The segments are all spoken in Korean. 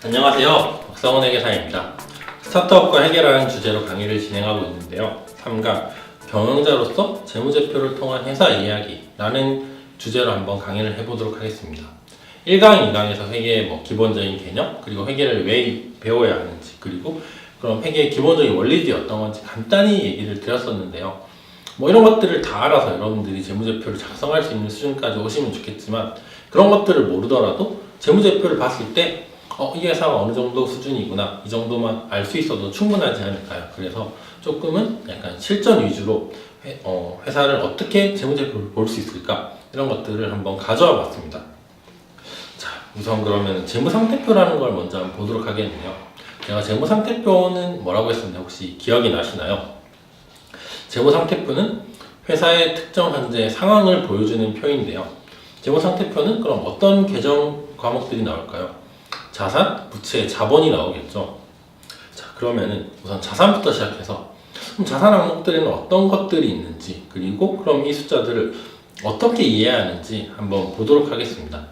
안녕하세요. 박상원 회계사입니다. 스타트업과 해결하는 주제로 강의를 진행하고 있는데요. 3강 경영자로서 재무제표를 통한 회사 이야기라는 주제로 한번 강의를 해보도록 하겠습니다. 1강, 2강에서 회계의 기본적인 개념, 그리고 회계를 왜 배워야 하는지, 그리고 그럼 회계의 기본적인 원리들이 어떤 건지 간단히 얘기를 드렸었는데요. 이런 것들을 다 알아서 여러분들이 재무제표를 작성할 수 있는 수준까지 오시면 좋겠지만, 그런 것들을 모르더라도 재무제표를 봤을 때 이 회사가 어느 정도 수준이구나, 이 정도만 알 수 있어도 충분하지 않을까요? 그래서 조금은 약간 실전 위주로 회사를 어떻게 재무제표를 볼 수 있을까, 이런 것들을 한번 가져와 봤습니다. 자, 우선 그러면 재무상태표라는 걸 먼저 한번 보도록 하겠네요. 제가 재무상태표는 뭐라고 했었는데 혹시 기억이 나시나요? 재무상태표는 회사의 특정 현재 상황을 보여주는 표인데요. 재무상태표는 그럼 어떤 계정 과목들이 나올까요? 자산, 부채, 자본이 나오겠죠. 자, 그러면은 우선 자산부터 시작해서 그럼 자산 항목들에는 어떤 것들이 있는지, 그리고 그럼 이 숫자들을 어떻게 이해하는지 한번 보도록 하겠습니다.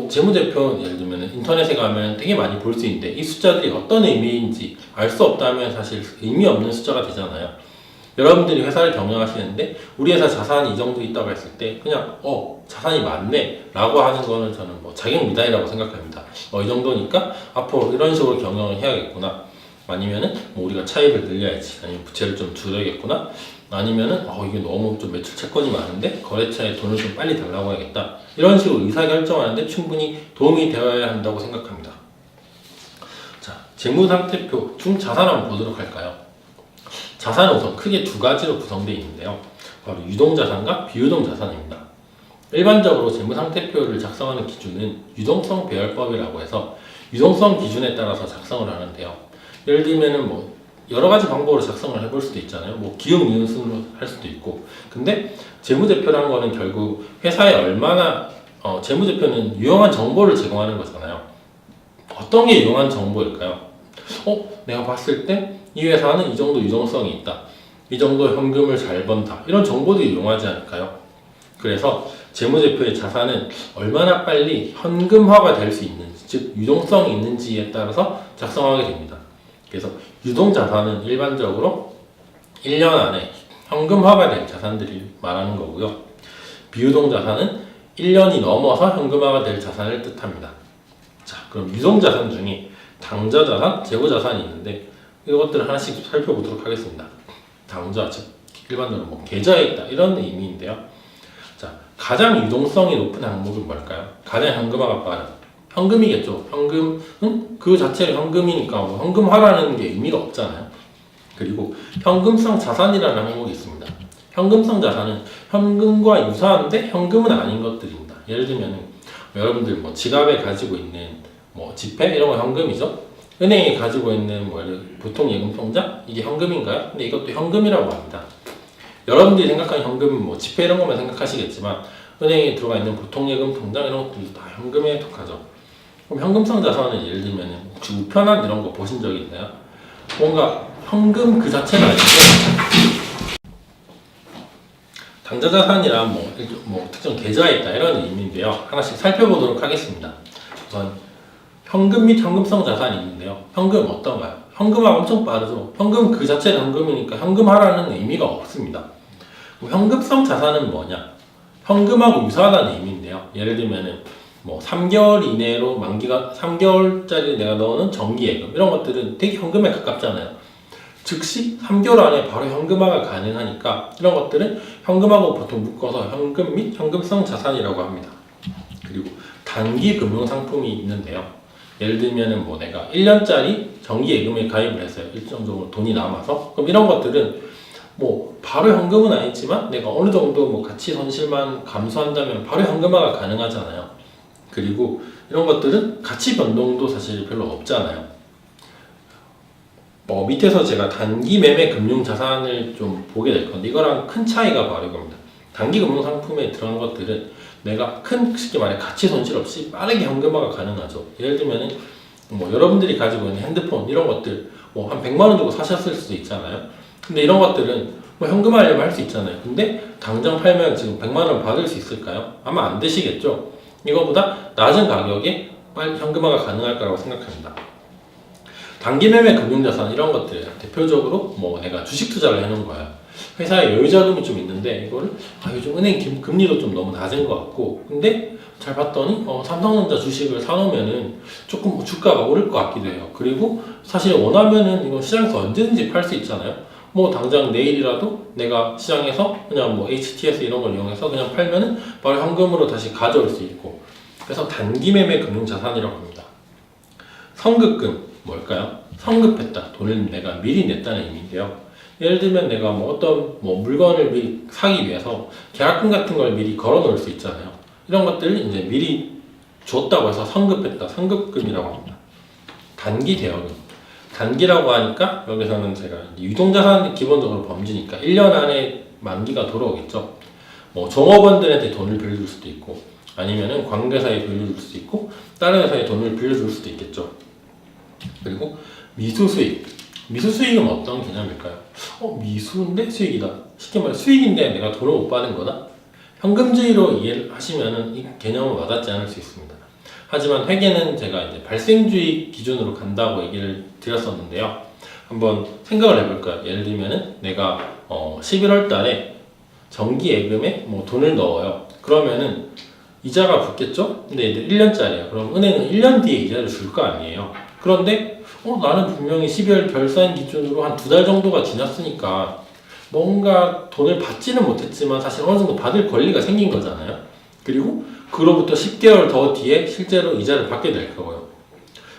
재무제표 예를 들면 인터넷에 가면 되게 많이 볼 수 있는데 이 숫자들이 어떤 의미인지 알 수 없다면 사실 의미 없는 숫자가 되잖아요. 여러분들이 회사를 경영하시는데 우리 회사 자산이 이 정도 있다고 했을 때 그냥 자산이 많네 라고 하는 거는 저는 자격미달이라고 생각합니다. 이 정도니까 앞으로 이런 식으로 경영을 해야겠구나, 아니면은 우리가 차입을 늘려야지, 아니면 부채를 좀 줄여야겠구나, 아니면은 이게 너무 좀 매출 채권이 많은데 거래처에 돈을 좀 빨리 달라고 해야겠다, 이런 식으로 의사결정하는데 충분히 도움이 되어야 한다고 생각합니다. 자, 재무상태표 중 자산 한번 보도록 할까요? 자산은 우선 크게 두 가지로 구성되어 있는데요. 바로 유동자산과 비유동자산입니다. 일반적으로 재무상태표를 작성하는 기준은 유동성 배열법이라고 해서 유동성 기준에 따라서 작성을 하는데요. 예를 들면은 여러 가지 방법으로 작성을 해볼 수도 있잖아요. 기억, 니은, 순으로 할 수도 있고. 근데 재무제표라는 거는 결국 회사에 얼마나 재무제표는 유용한 정보를 제공하는 거잖아요. 어떤 게 유용한 정보일까요? 내가 봤을 때 이 회사는 이 정도 유동성이 있다, 이 정도 현금을 잘 번다, 이런 정보들이 유용하지 않을까요? 그래서 재무제표의 자산은 얼마나 빨리 현금화가 될 수 있는지, 즉 유동성이 있는지에 따라서 작성하게 됩니다. 그래서 유동자산은 일반적으로 1년 안에 현금화가 된 자산들이 말하는 거고요. 비유동자산은 1년이 넘어서 현금화가 될 자산을 뜻합니다. 자, 그럼 유동자산 중에 당좌자산, 재고자산이 있는데 이것들을 하나씩 살펴보도록 하겠습니다. 당좌, 즉 일반적으로 계좌에 있다, 이런 의미인데요. 자, 가장 유동성이 높은 항목은 뭘까요? 가장 현금화가 빠른 현금이겠죠. 현금은 그 자체가 현금이니까 현금화라는 게 의미가 없잖아요. 그리고 현금성 자산이라는 항목이 있습니다. 현금성 자산은 현금과 유사한데 현금은 아닌 것들입니다. 예를 들면 여러분들 지갑에 가지고 있는 지폐 이런 거 현금이죠. 은행에 가지고 있는 보통 예금 통장, 이게 현금인가요? 근데 이것도 현금이라고 합니다. 여러분들이 생각하는 현금은 지폐 이런 것만 생각하시겠지만 은행에 들어가 있는 보통 예금 통장 이런 것들도 다 현금에 속하죠. 그럼 현금성 자산은 예를 들면 혹시 우편함 이런 거 보신 적 있나요? 뭔가 현금 그 자체가 아니고 당좌자산이란 특정 계좌에 있다, 이런 의미인데요. 하나씩 살펴보도록 하겠습니다. 우선 현금 및 현금성 자산이 있는데요. 현금 어떤가요? 현금화 엄청 빠르죠. 현금 그 자체는 현금이니까 현금화라는 의미가 없습니다. 현금성 자산은 뭐냐? 현금하고 유사하다는 의미인데요. 예를 들면은 3개월 이내로 만기가 3개월짜리 내가 넣어놓은 정기예금 이런 것들은 되게 현금에 가깝잖아요. 즉시 3개월 안에 바로 현금화가 가능하니까 이런 것들은 현금하고 보통 묶어서 현금 및 현금성 자산이라고 합니다. 그리고 단기 금융상품이 있는데요. 예를 들면은 내가 1년짜리 정기예금에 가입을 했어요. 일정 정도 돈이 남아서. 그럼 이런 것들은 바로 현금은 아니지만 내가 어느 정도 가치 손실만 감수한다면 바로 현금화가 가능하잖아요. 그리고 이런 것들은 가치 변동도 사실 별로 없잖아요. 밑에서 제가 단기 매매 금융 자산을 좀 보게 될 건데 이거랑 큰 차이가 바로 이겁니다. 단기 금융 상품에 들어간 것들은 내가 쉽게 말해 가치 손실 없이 빠르게 현금화가 가능하죠. 예를 들면은 여러분들이 가지고 있는 핸드폰 이런 것들 한 100만 원 주고 사셨을 수도 있잖아요. 근데 이런 것들은 현금화하려면 할 수 있잖아요. 근데 당장 팔면 지금 100만 원 받을 수 있을까요? 아마 안 되시겠죠. 이거보다 낮은 가격에 빨리 현금화가 가능할 거라고 생각합니다. 단기 매매 금융자산 이런 것들 대표적으로 뭐 내가 주식 투자를 해놓은 거야. 회사에 여유 자금이 좀 있는데 이거를 요즘 은행 금리도 좀 너무 낮은 것 같고 근데 잘 봤더니 삼성전자 주식을 사놓으면은 조금 주가가 오를 것 같기도 해요. 그리고 사실 원하면은 이거 시장에서 언제든지 팔 수 있잖아요. 뭐 당장 내일이라도 내가 시장에서 그냥 뭐 HTS 이런 걸 이용해서 그냥 팔면은 바로 현금으로 다시 가져올 수 있고 그래서 단기 매매 금융자산이라고 합니다. 선급금 뭘까요? 성급했다. 돈을 내가 미리 냈다는 의미인데요. 예를 들면 내가 뭐 어떤 뭐 물건을 미리 사기 위해서 계약금 같은 걸 미리 걸어 놓을 수 있잖아요. 이런 것들을 이제 미리 줬다고 해서 성급했다. 성급금이라고 합니다. 단기 대여금. 단기라고 하니까 여기서는 제가 유동자산이 기본적으로 범주니까 1년 안에 만기가 돌아오겠죠. 뭐 종업원들한테 돈을 빌려줄 수도 있고 아니면은 관계사에 빌려줄 수도 있고 다른 회사에 돈을 빌려줄 수도 있겠죠. 그리고 미수수익. 미수수익은 어떤 개념일까요? 미수인데 수익이다. 쉽게 말해 수익인데 내가 돈을 못 받은 거다? 현금주의로 이해를 하시면은 이 개념은 와닿지 않을 수 있습니다. 하지만 회계는 제가 이제 발생주의 기준으로 간다고 얘기를 드렸었는데요. 한번 생각을 해볼까요? 예를 들면은 내가 11월 달에 정기 예금에 뭐 돈을 넣어요. 그러면은 이자가 붙겠죠? 근데 이제 1년짜리야. 그럼 은행은 1년 뒤에 이자를 줄 거 아니에요. 그런데 나는 분명히 12월 결산 기준으로 한 2달 정도가 지났으니까 뭔가 돈을 받지는 못했지만 사실 어느 정도 받을 권리가 생긴 거잖아요. 그리고 그로부터 10개월 더 뒤에 실제로 이자를 받게 될 거고요.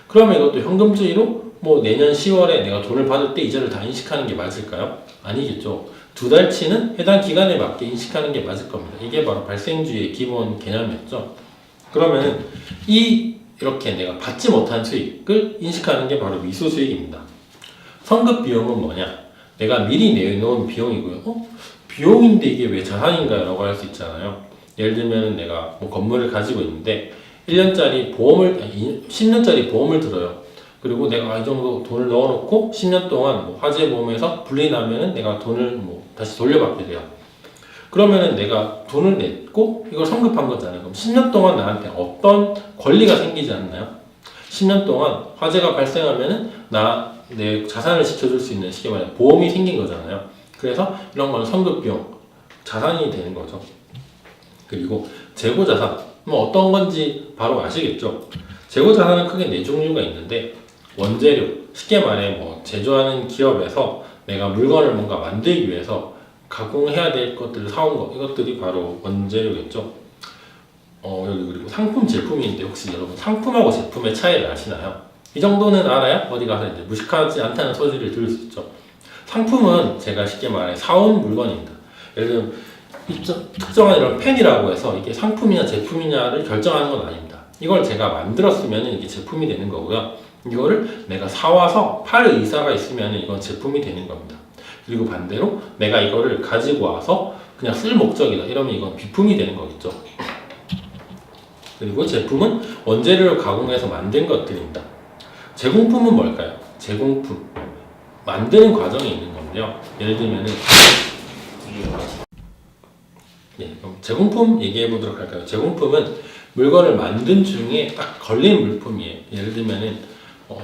그러면 이것도 현금주의로 뭐 내년 10월에 내가 돈을 받을 때 이자를 다 인식하는 게 맞을까요? 아니겠죠. 2달치는 해당 기간에 맞게 인식하는 게 맞을 겁니다. 이게 바로 발생주의의 기본 개념이었죠. 그러면 이렇게 내가 받지 못한 수익을 인식하는 게 바로 미수수익입니다. 선급 비용은 뭐냐? 내가 미리 내놓은 비용이고요. 비용인데 이게 왜 자산인가요? 라고 할 수 있잖아요. 예를 들면 내가 뭐 건물을 가지고 있는데 1년짜리 보험을 10년짜리 보험을 들어요. 그리고 내가 이 정도 돈을 넣어놓고 10년 동안 뭐 화재 보험에서 불이 나면은 내가 돈을 뭐 다시 돌려받게 돼요. 그러면은 내가 돈을 냈고 이걸 선급한 거잖아요. 그럼 10년 동안 나한테 어떤 권리가 생기지 않나요? 10년 동안 화재가 발생하면은 내 자산을 지켜줄 수 있는 쉽게 말해 보험이 생긴 거잖아요. 그래서 이런 건 선급 비용, 자산이 되는 거죠. 그리고 재고자산, 뭐 어떤 건지 바로 아시겠죠? 재고자산은 크게 4종류가 있는데 원재료, 쉽게 말해 뭐 제조하는 기업에서 내가 물건을 뭔가 만들기 위해서 가공해야 될 것들을 사온 거, 이것들이 바로 원재료겠죠. 여기 그리고 상품, 제품인데 혹시 여러분 상품하고 제품의 차이를 아시나요? 이 정도는 알아야 어디 가서 이제 무식하지 않다는 소리를 들을 수 있죠. 상품은 제가 쉽게 말해 사온 물건입니다. 예를 들면 특정한 이런 펜이라고 해서 이게 상품이냐 제품이냐를 결정하는 건 아닙니다. 이걸 제가 만들었으면 이게 제품이 되는 거고요. 이거를 내가 사와서 팔 의사가 있으면 이건 제품이 되는 겁니다. 그리고 반대로 내가 이거를 가지고 와서 그냥 쓸 목적이다 이러면 이건 비품이 되는 거겠죠. 그리고 제품은 원재료를 가공해서 만든 것들입니다. 제공품은 뭘까요? 제공품 만드는 과정에 있는 건데요. 예를 들면은 그럼 제공품 얘기해 보도록 할까요? 제공품은 물건을 만든 중에 딱 걸린 물품이에요. 예를 들면은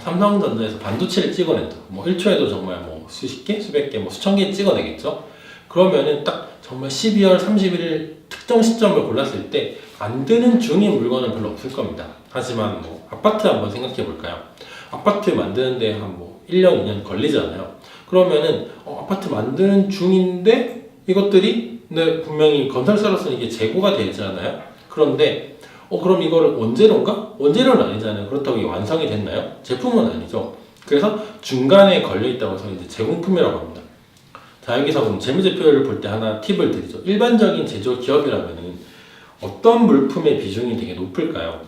삼성전자에서 반도체를 찍어낸다. 뭐 1초에도 정말 뭐 수십 개, 수백 개, 뭐 수천 개 찍어내겠죠. 그러면은 딱 정말 12월 31일 특정 시점을 골랐을 때 만드는 중인 물건은 별로 없을 겁니다. 하지만 뭐 아파트 한번 생각해 볼까요? 아파트 만드는데 한 뭐 1년, 2년 걸리잖아요. 그러면은 아파트 만드는 중인데 이것들이 분명히 건설사로서는 이게 재고가 되잖아요. 그런데 그럼 이거를 원재료인가? 원재료는 아니잖아요. 그렇다고 이게 완성이 됐나요? 제품은 아니죠. 그래서 중간에 걸려 있다고 해서 이제 제공품이라고 합니다. 자, 여기서 그럼 재무제표를 볼 때 하나 팁을 드리죠. 일반적인 제조 기업이라면은 어떤 물품의 비중이 되게 높을까요?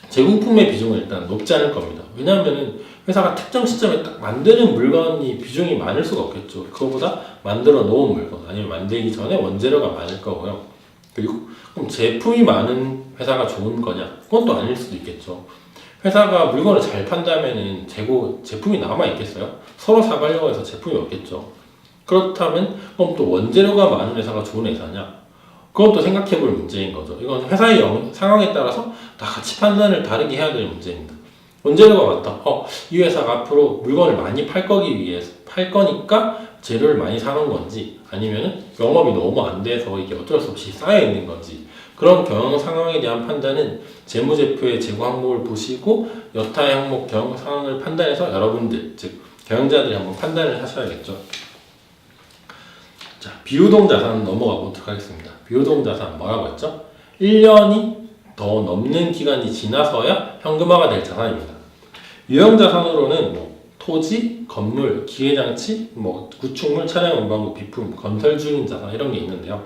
제공품의 비중은 일단 높지 않을 겁니다. 왜냐하면은 회사가 특정 시점에 딱 만드는 물건이 비중이 많을 수가 없겠죠. 그거보다 만들어 놓은 물건 아니면 만들기 전에 원재료가 많을 거고요. 그리고 그럼 제품이 많은 회사가 좋은 거냐? 그건 또 아닐 수도 있겠죠. 회사가 물건을 잘 판다면은 제품이 남아 있겠어요? 서로 사가려고 해서 제품이 없겠죠. 그렇다면 그럼 또 원재료가 많은 회사가 좋은 회사냐? 그건 또 생각해 볼 문제인 거죠. 이건 회사의 상황에 따라서 다 같이 판단을 다르게 해야 될 문제입니다. 원재료가 많다. 이 회사가 앞으로 물건을 많이 팔 거니까 재료를 많이 사놓은 건지, 아니면은 영업이 너무 안 돼서 이게 어쩔 수 없이 쌓여 있는 건지, 그런 경영 상황에 대한 판단은 재무제표의 재고 항목을 보시고 여타의 항목 경영 상황을 판단해서 여러분들, 즉 경영자들이 한번 판단을 하셔야겠죠. 자, 비유동 자산 넘어가 보도록 하겠습니다. 비유동 자산 뭐라고 했죠? 1년이 더 넘는 기간이 지나서야 현금화가 될 자산입니다. 유형 자산으로는 토지, 건물, 기계장치, 구축물, 차량 운반구, 비품, 건설 중인 자산 이런 게 있는데요.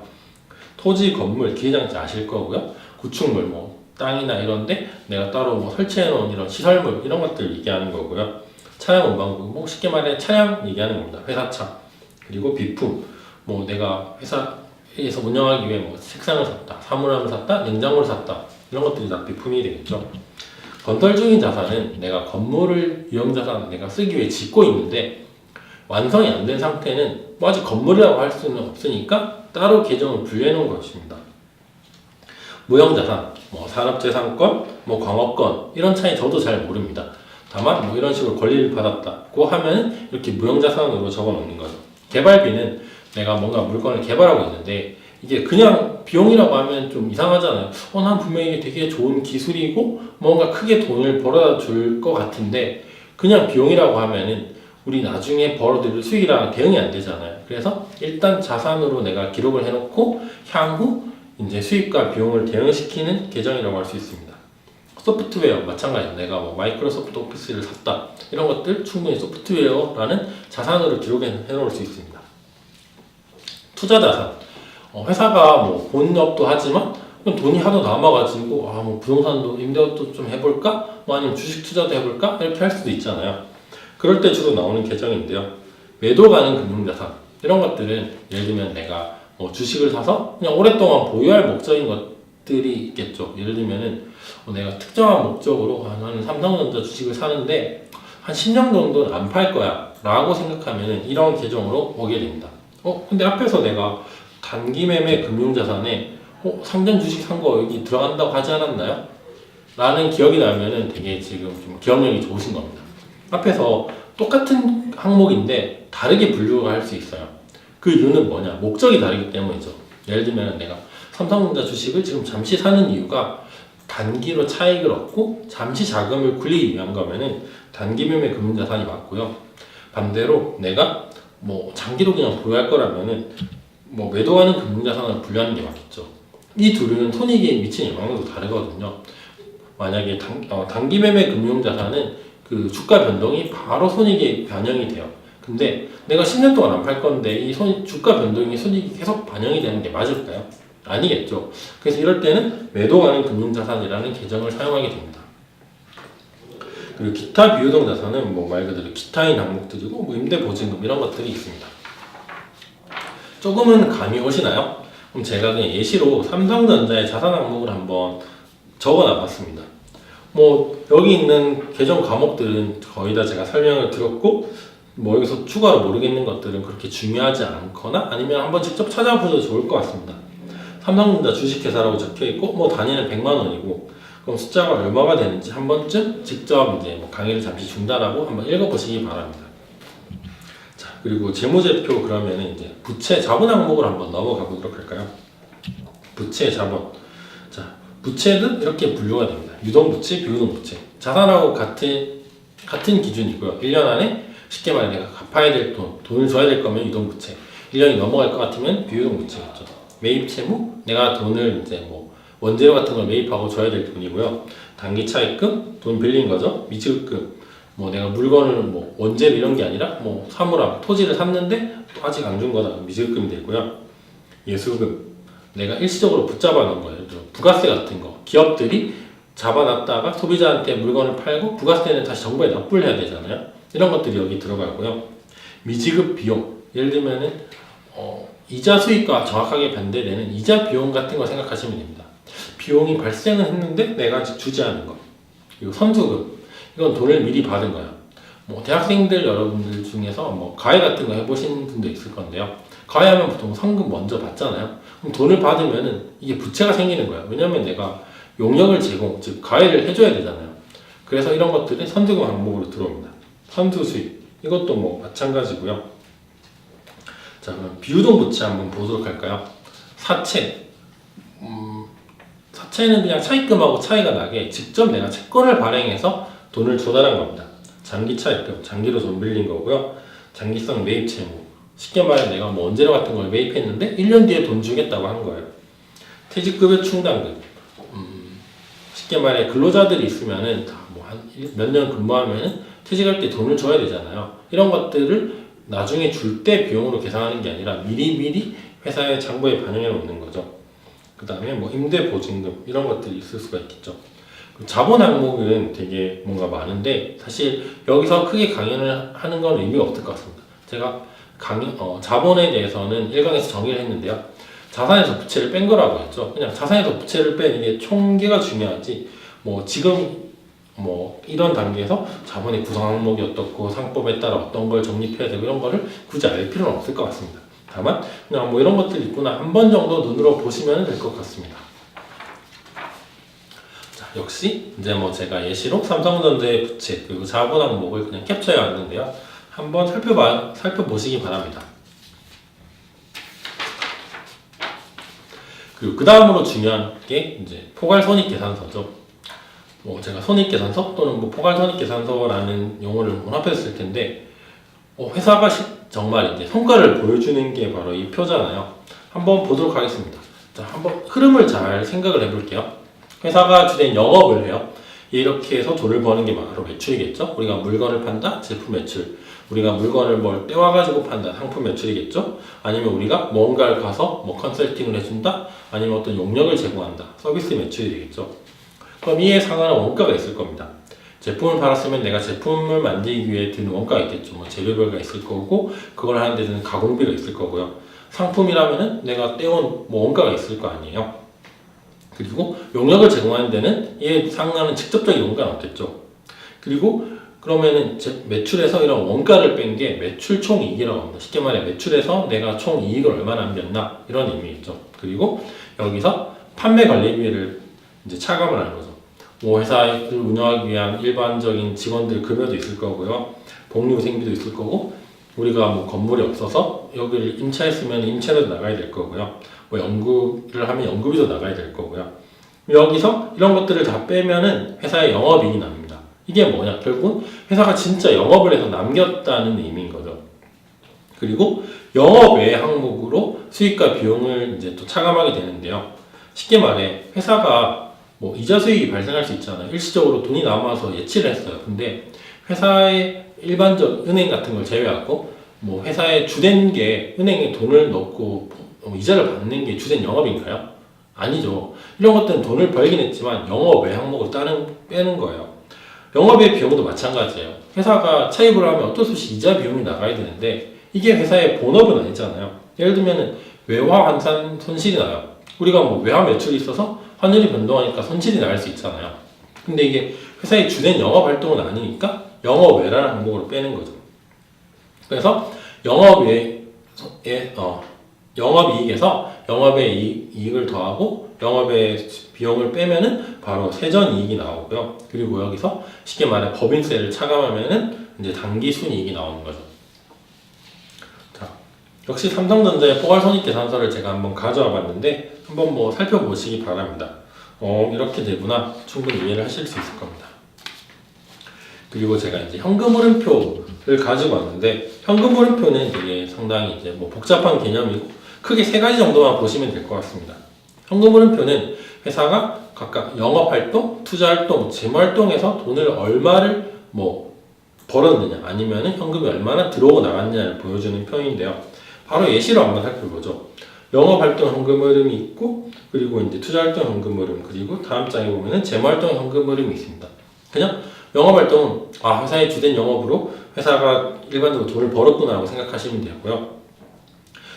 토지, 건물, 기계장치 아실 거고요. 구축물, 땅이나 이런데 내가 따로 설치해 놓은 이런 시설물 이런 것들 얘기하는 거고요. 차량 운반구, 쉽게 말해 차량 얘기하는 겁니다. 회사차. 그리고 비품, 내가 회사에서 운영하기 위해 책상을 샀다, 사물함을 샀다, 냉장고를 샀다 이런 것들이 다 비품이 되겠죠. 건설 중인 자산은 내가 건물을 유형자산 내가 쓰기 위해 짓고 있는데 완성이 안 된 상태는 아직 건물이라고 할 수는 없으니까 따로 계정을 분류해 놓은 것입니다. 무형자산, 산업재산권, 광업권 이런 차이 저도 잘 모릅니다. 다만 이런 식으로 권리를 받았다고 하면 이렇게 무형자산으로 적어 놓는 거죠. 개발비는 내가 뭔가 물건을 개발하고 있는데 이게 그냥 비용이라고 하면 좀 이상하잖아요. 난 분명히 이게 되게 좋은 기술이고 뭔가 크게 돈을 벌어다 줄 것 같은데 그냥 비용이라고 하면은 우리 나중에 벌어들일 수익이랑 대응이 안 되잖아요. 그래서 일단 자산으로 내가 기록을 해놓고 향후 이제 수익과 비용을 대응시키는 계정이라고 할 수 있습니다. 소프트웨어 마찬가지로 내가 마이크로소프트 오피스를 샀다 이런 것들 충분히 소프트웨어라는 자산으로 기록해 놓을 수 있습니다. 투자 자산, 회사가 본업도 하지만 돈이 하도 남아가지고 부동산도 임대업도 좀 해볼까? 아니면 주식 투자도 해볼까? 이렇게 할 수도 있잖아요. 그럴 때 주로 나오는 계정인데요. 매도 가능 금융자산 이런 것들은 예를 들면 내가 주식을 사서 그냥 오랫동안 보유할 목적인 것들이 있겠죠. 예를 들면은 내가 특정한 목적으로 나는 삼성전자 주식을 사는데 한 10년 정도는 안 팔 거야 라고 생각하면은 이런 계정으로 오게 됩니다. 근데 앞에서 내가 단기 매매 금융자산에 상장 주식 산 거 여기 들어간다고 하지 않았나요? 라는 기억이 나면은 되게 지금 좀 기억력이 좋으신 겁니다. 앞에서 똑같은 항목인데 다르게 분류가 할 수 있어요. 그 이유는 뭐냐? 목적이 다르기 때문이죠. 예를 들면 내가 삼성전자 주식을 지금 잠시 사는 이유가 단기로 차익을 얻고 잠시 자금을 굴리기 위한 거면은 단기 매매 금융자산이 맞고요. 반대로 내가 장기로 그냥 보유할 거라면은 매도하는 금융자산을 분류하는 게 맞겠죠. 이 둘은 손익에 미치는 영향도 다르거든요. 만약에 단기 매매 금융자산은 그 주가 변동이 바로 손익에 반영이 돼요. 근데 내가 10년 동안 안 팔 건데 이 주가 변동이 손익이 계속 반영이 되는 게 맞을까요? 아니겠죠. 그래서 이럴 때는 매도 가능 금융자산이라는 계정을 사용하게 됩니다. 그리고 기타 비유동 자산은 말 그대로 기타인 항목들이고 임대보증금 이런 것들이 있습니다. 조금은 감이 오시나요? 그럼 제가 그냥 예시로 삼성전자의 자산 항목을 한번 적어놔봤습니다. 여기 있는 계정 과목들은 거의 다 제가 설명을 들었고 여기서 추가로 모르겠는 것들은 그렇게 중요하지 않거나 아니면 한번 직접 찾아보셔도 좋을 것 같습니다. 삼성전자 주식회사라고 적혀있고 단위는 100만 원이고 그럼 숫자가 얼마가 되는지 한 번쯤 직접 이제 강의를 잠시 중단하고 한번 읽어보시기 바랍니다. 자, 그리고 재무제표 그러면은 이제 부채 자본 항목을 한번 넘어가 보도록 할까요? 부채 자본. 자, 부채는 이렇게 분류가 됩니다. 유동부채, 비유동부채. 자산하고 같은 기준이고요. 1년 안에 쉽게 말해 내가 갚아야 될 돈을 줘야 될 거면 유동부채. 1년이 넘어갈 것 같으면 비유동부채겠죠. 매입 채무, 내가 돈을 이제 원재료 같은 걸 매입하고 줘야 될 돈이고요. 단기 차입금, 돈 빌린 거죠. 미지급금, 내가 물건을 원재료 이런 게 아니라 사물함, 토지를 샀는데 또 아직 안 준 거다. 미지급금이 되고요. 예수금, 내가 일시적으로 붙잡아 놓은 거예요. 부가세 같은 거. 기업들이 잡아놨다가 소비자한테 물건을 팔고 부가세는 다시 정부에 납부를 해야 되잖아요. 이런 것들이 여기 들어가고요. 미지급 비용, 예를 들면은 이자 수익과 정확하게 반대되는 이자 비용 같은 거 생각하시면 됩니다. 비용이 발생은 했는데 내가 아직 주지 않은 거. 그리고 선수금, 이건 돈을 미리 받은 거야. 대학생들 여러분들 중에서 과외 같은 거 해보신 분도 있을 건데요. 과외하면 보통 성금 먼저 받잖아요. 그럼 돈을 받으면은 이게 부채가 생기는 거예요. 왜냐면 내가 용역을 제공, 즉 가해를 해줘야 되잖아요. 그래서 이런 것들이 선수금 항목으로 들어옵니다. 선수 수익, 이것도 뭐 마찬가지고요. 자, 그럼 비유동 부채 한번 보도록 할까요? 사채. 사채는 그냥 차입금하고 차이가 나게 직접 내가 채권을 발행해서 돈을 조달한 겁니다. 장기 차입금, 장기로 돈 빌린 거고요. 장기성 매입 채무. 쉽게 말해 내가 뭐 원재료 같은 걸 매입했는데 1년 뒤에 돈 주겠다고 한 거예요. 퇴직급여 충당금. 쉽게 말해 근로자들이 있으면은 다 뭐 한 몇 년 근무하면은 퇴직할 때 돈을 줘야 되잖아요. 이런 것들을 나중에 줄 때 비용으로 계산하는 게 아니라 미리미리 회사의 장부에 반영해 놓는 거죠. 그 다음에 뭐 임대보증금 이런 것들이 있을 수가 있겠죠. 자본 항목은 되게 뭔가 많은데 사실 여기서 크게 강연을 하는 건 의미가 없을 것 같습니다. 제가 자본에 대해서는 1강에서 정의를 했는데요. 자산에서 부채를 뺀 거라고 했죠. 그냥 자산에서 부채를 빼는 게 총계가 중요하지 뭐 지금 뭐 이런 단계에서 자본의 구성 항목이 어떻고 상법에 따라 어떤 걸 정립해야 되고 이런 거를 굳이 알 필요는 없을 것 같습니다. 다만 그냥 뭐 이런 것들이 있구나 한 번 정도 눈으로 보시면 될 것 같습니다. 자, 역시 이제 뭐 제가 예시로 삼성전자의 부채 그리고 자본 항목을 그냥 캡처해 왔는데요. 한번 살펴보시기 바랍니다. 그리고 그 다음으로 중요한 게 이제 포괄손익계산서죠. 뭐 제가 손익계산서 또는 뭐 포괄손익계산서라는 용어를 혼합해서 쓸 텐데 회사가 정말 이제 성과를 보여주는 게 바로 이 표잖아요. 한번 보도록 하겠습니다. 자, 한번 흐름을 잘 생각을 해볼게요. 회사가 주된 영업을 해요. 이렇게 해서 돈을 버는 게 바로 매출이겠죠. 우리가 물건을 판다, 제품 매출. 우리가 물건을 뭘 떼와가지고 판다, 상품 매출이겠죠. 아니면 우리가 뭔가를 가서 뭐 컨설팅을 해준다, 아니면 어떤 용역을 제공한다, 서비스 매출이 되겠죠. 그럼 이에 상하는 원가가 있을 겁니다. 제품을 팔았으면 내가 제품을 만들기 위해 드는 원가가 있겠죠. 뭐 재료비가 있을 거고, 그걸 하는 데 드는 가공비가 있을 거고요. 상품이라면은 내가 떼온 뭐 원가가 있을 거 아니에요. 그리고 용역을 제공하는 데는 이에 상하는 직접적인 원가는 없겠죠. 그리고 그러면은 매출에서 이런 원가를 뺀 게 매출 총이익이라고 합니다. 쉽게 말해 매출에서 내가 총이익을 얼마나 남겼나 이런 의미겠죠. 그리고 여기서 판매 관리비를 이제 차감을 하는 거죠. 뭐 회사를 운영하기 위한 일반적인 직원들 급여도 있을 거고요. 복리후생비도 있을 거고, 우리가 뭐 건물이 없어서 여기를 임차했으면 임차료도 나가야 될 거고요. 뭐 연구를 하면 연구비도 나가야 될 거고요. 여기서 이런 것들을 다 빼면은 회사의 영업이익이 납니다. 이게 뭐냐? 결국 회사가 진짜 영업을 해서 남겼다는 의미인 거죠. 그리고 영업 외의 항목으로 수익과 비용을 이제 또 차감하게 되는데요. 쉽게 말해 회사가 뭐 이자 수익이 발생할 수 있잖아요. 일시적으로 돈이 남아서 예치를 했어요. 근데 회사의 일반적 은행 같은 걸 제외하고 뭐 회사의 주된 게 은행에 돈을 넣고 이자를 받는 게 주된 영업인가요? 아니죠. 이런 것들은 돈을 벌긴 했지만 영업 외 항목을 빼는 거예요. 영업의 비용도 마찬가지예요. 회사가 차입을 하면 어쩔 수 없이 이자 비용이 나가야 되는데 이게 회사의 본업은 아니잖아요. 예를 들면 외화 환산 손실이 나요. 우리가 뭐 외화 매출이 있어서 환율이 변동하니까 손실이 날 수 있잖아요. 근데 이게 회사의 주된 영업 활동은 아니니까 영업 외라는 항목으로 빼는 거죠. 그래서 영업이익에서 영업의 이익을 더하고 영업의 비용을 빼면은 바로 세전이익이 나오고요. 그리고 여기서 쉽게 말해 법인세를 차감하면은 이제 단기 순이익이 나오는 거죠. 자, 역시 삼성전자의 포괄손익계산서를 제가 한번 가져와 봤는데 한번 뭐 살펴보시기 바랍니다. 이렇게 되구나 충분히 이해를 하실 수 있을 겁니다. 그리고 제가 이제 현금 흐름표를 가지고 왔는데 현금 흐름표는 되게 상당히 이제 뭐 복잡한 개념이고 크게 세 가지 정도만 보시면 될 것 같습니다. 현금 흐름표는 회사가 각각 영업활동, 투자활동, 재무활동에서 돈을 얼마를 뭐 벌었느냐 아니면은 현금이 얼마나 들어오고 나갔느냐를 보여주는 표인데요. 바로 예시로 한번 살펴보죠. 영업활동 현금 흐름이 있고 그리고 이제 투자활동 현금 흐름 그리고 다음 장에 보면은 재무활동 현금 흐름이 있습니다. 그냥 영업활동은 회사의 주된 영업으로 회사가 일반적으로 돈을 벌었구나라고 생각하시면 되고요.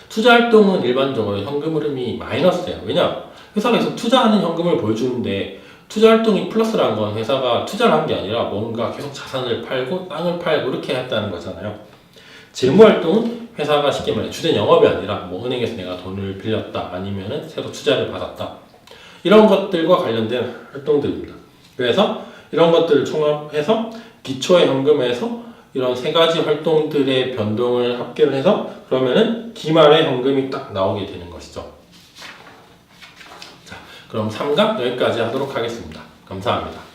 투자활동은 일반적으로 현금 흐름이 마이너스예요. 왜냐? 회사가 계속 투자하는 현금을 보여주는데 투자활동이 플러스라는 건 회사가 투자를 한 게 아니라 뭔가 계속 자산을 팔고 땅을 팔고 이렇게 했다는 거잖아요. 재무활동은 회사가 쉽게 말해 주된 영업이 아니라 뭐 은행에서 내가 돈을 빌렸다 아니면은 새로 투자를 받았다 이런 것들과 관련된 활동들입니다. 그래서 이런 것들을 총합해서 기초의 현금에서 이런 세 가지 활동들의 변동을 합계를 해서 그러면은 기말의 현금이 딱 나오게 되는 것이죠. 자, 그럼 3강 여기까지 하도록 하겠습니다. 감사합니다.